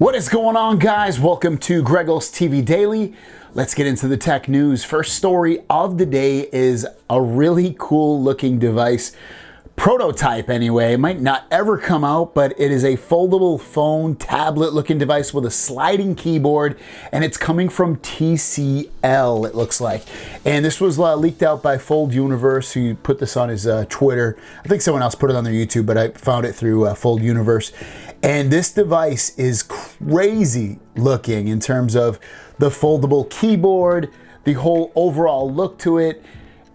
What is going on, guys? Welcome to Greggles TV Daily. Let's get into the tech news. First story of the day is a really cool looking device. Prototype anyway. It might not ever come out, but it is a foldable phone, tablet looking device with a sliding keyboard, and it's coming from TCL, it looks like. And this was leaked out by Fold Universe, who put this on his Twitter. I think someone else put it on their YouTube, but I found it through Fold Universe. And this device is crazy looking in terms of the foldable keyboard, the whole overall look to it.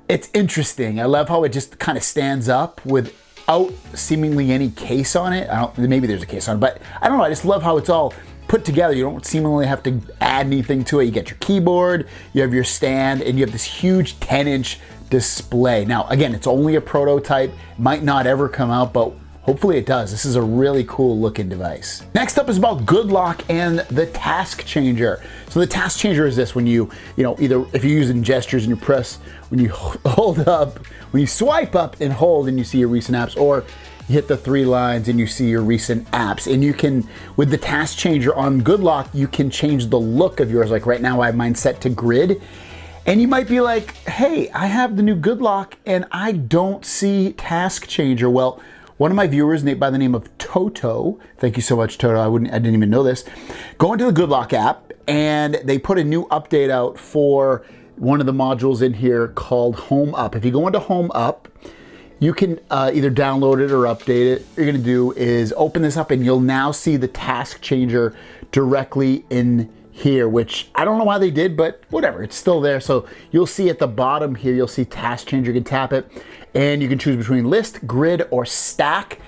It's interesting. I love how it just kind of stands up without seemingly any case on it. Maybe there's a case on it, but I don't know. I just love how it's all put together. You don't seemingly have to add anything to it. You get your keyboard, you have your stand, and you have this huge 10-inch display. Now, again, it's only a prototype. Might not ever come out, but hopefully it does. This is a really cool looking device. Next up is about Good Lock and the Task Changer. So the Task Changer is this: when you either if you're using gestures and you press, when you hold up, when you swipe up and hold and you see your recent apps, or you hit the three lines and you see your recent apps. And you can, with the Task Changer on Good Lock, you can change the look of yours. Like right now I have mine set to grid. And you might be like, hey, I have the new Good Lock and I don't see Task Changer. Well, one of my viewers, by the name of Toto, thank you so much, Toto, I didn't even know this, go into the Good Lock app and they put a new update out for one of the modules in here called Home Up. If you go into Home Up, you can either download it or update it. What you're gonna do is open this up and you'll now see the Task Changer directly in here, which I don't know why they did, but whatever, it's still there. So you'll see at the bottom here, you'll see Task Changer. You can tap it and you can choose between list, grid, or stack.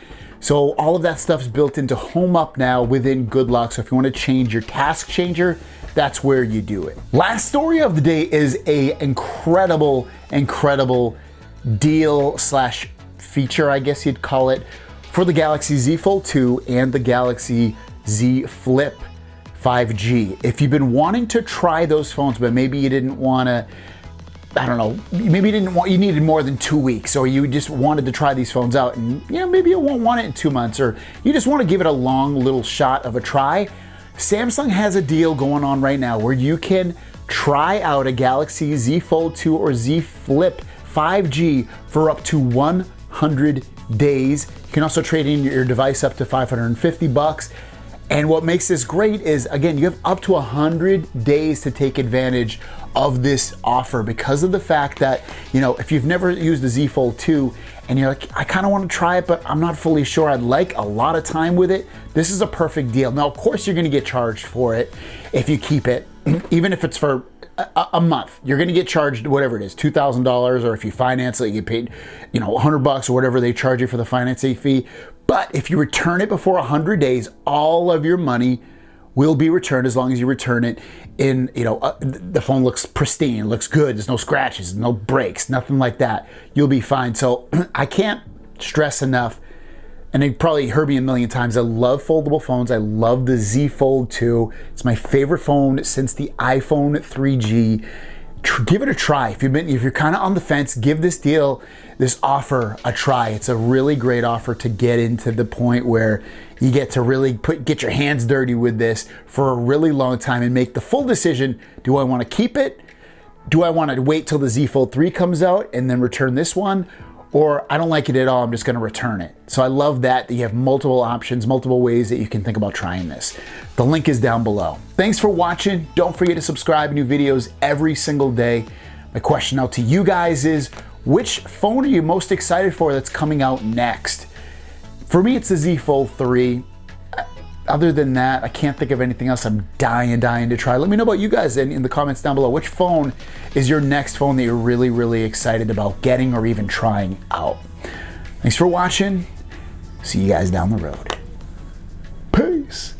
So all of that stuff is built into Home Up now within Good Lock. So if you want to change your Task Changer, that's where you do it. Last story of the day is a incredible deal slash feature, I guess you'd call it, for the Galaxy Z Fold 2 and the Galaxy Z Flip 5G. If you've been wanting to try those phones, but maybe you didn't want to, I don't know, maybe you needed more than 2 weeks, or you just wanted to try these phones out, and maybe you won't want it in 2 months, or you just want to give it a long little shot of a try. Samsung has a deal going on right now where you can try out a Galaxy Z Fold 2 or Z Flip 5G for up to 100 days. You can also trade in your device up to $550. And what makes this great is, again, you have up to 100 days to take advantage of this offer, because of the fact that, if you've never used the Z Fold 2 and you're like, I kind of want to try it, but I'm not fully sure I'd like a lot of time with it, this is a perfect deal. Now, of course, you're going to get charged for it if you keep it, even if it's for a month. You're going to get charged whatever it is, $2,000, or if you finance it, you get paid, $100 or whatever they charge you for the financing fee. But if you return it before 100 days, all of your money will be returned, as long as you return it in, the phone looks pristine, looks good, there's no scratches, no breaks, nothing like that. You'll be fine. So I can't stress enough, and you've probably heard me a million times, I love foldable phones. I love the Z Fold 2. It's my favorite phone since the iPhone 3G. Give it a try. If you're kind of on the fence, give this offer a try. It's a really great offer to get into the point where you get to really get your hands dirty with this for a really long time and make the full decision. Do I want to keep it? Do I want to wait till the Z Fold 3 comes out and then return this one? Or I don't like it at all, I'm just going to return it. So I love that you have multiple options, multiple ways that you can think about trying this. The link is down below. Thanks for watching. Don't forget to subscribe. New videos every single day. My question out to you guys is, which phone are you most excited for that's coming out next? For me, it's the Z Fold 3. Other than that, I can't think of anything else I'm dying to try. Let me know about you guys in the comments down below. Which phone is your next phone that you're really excited about getting or even trying out? Thanks for watching. See you guys down the road. Peace.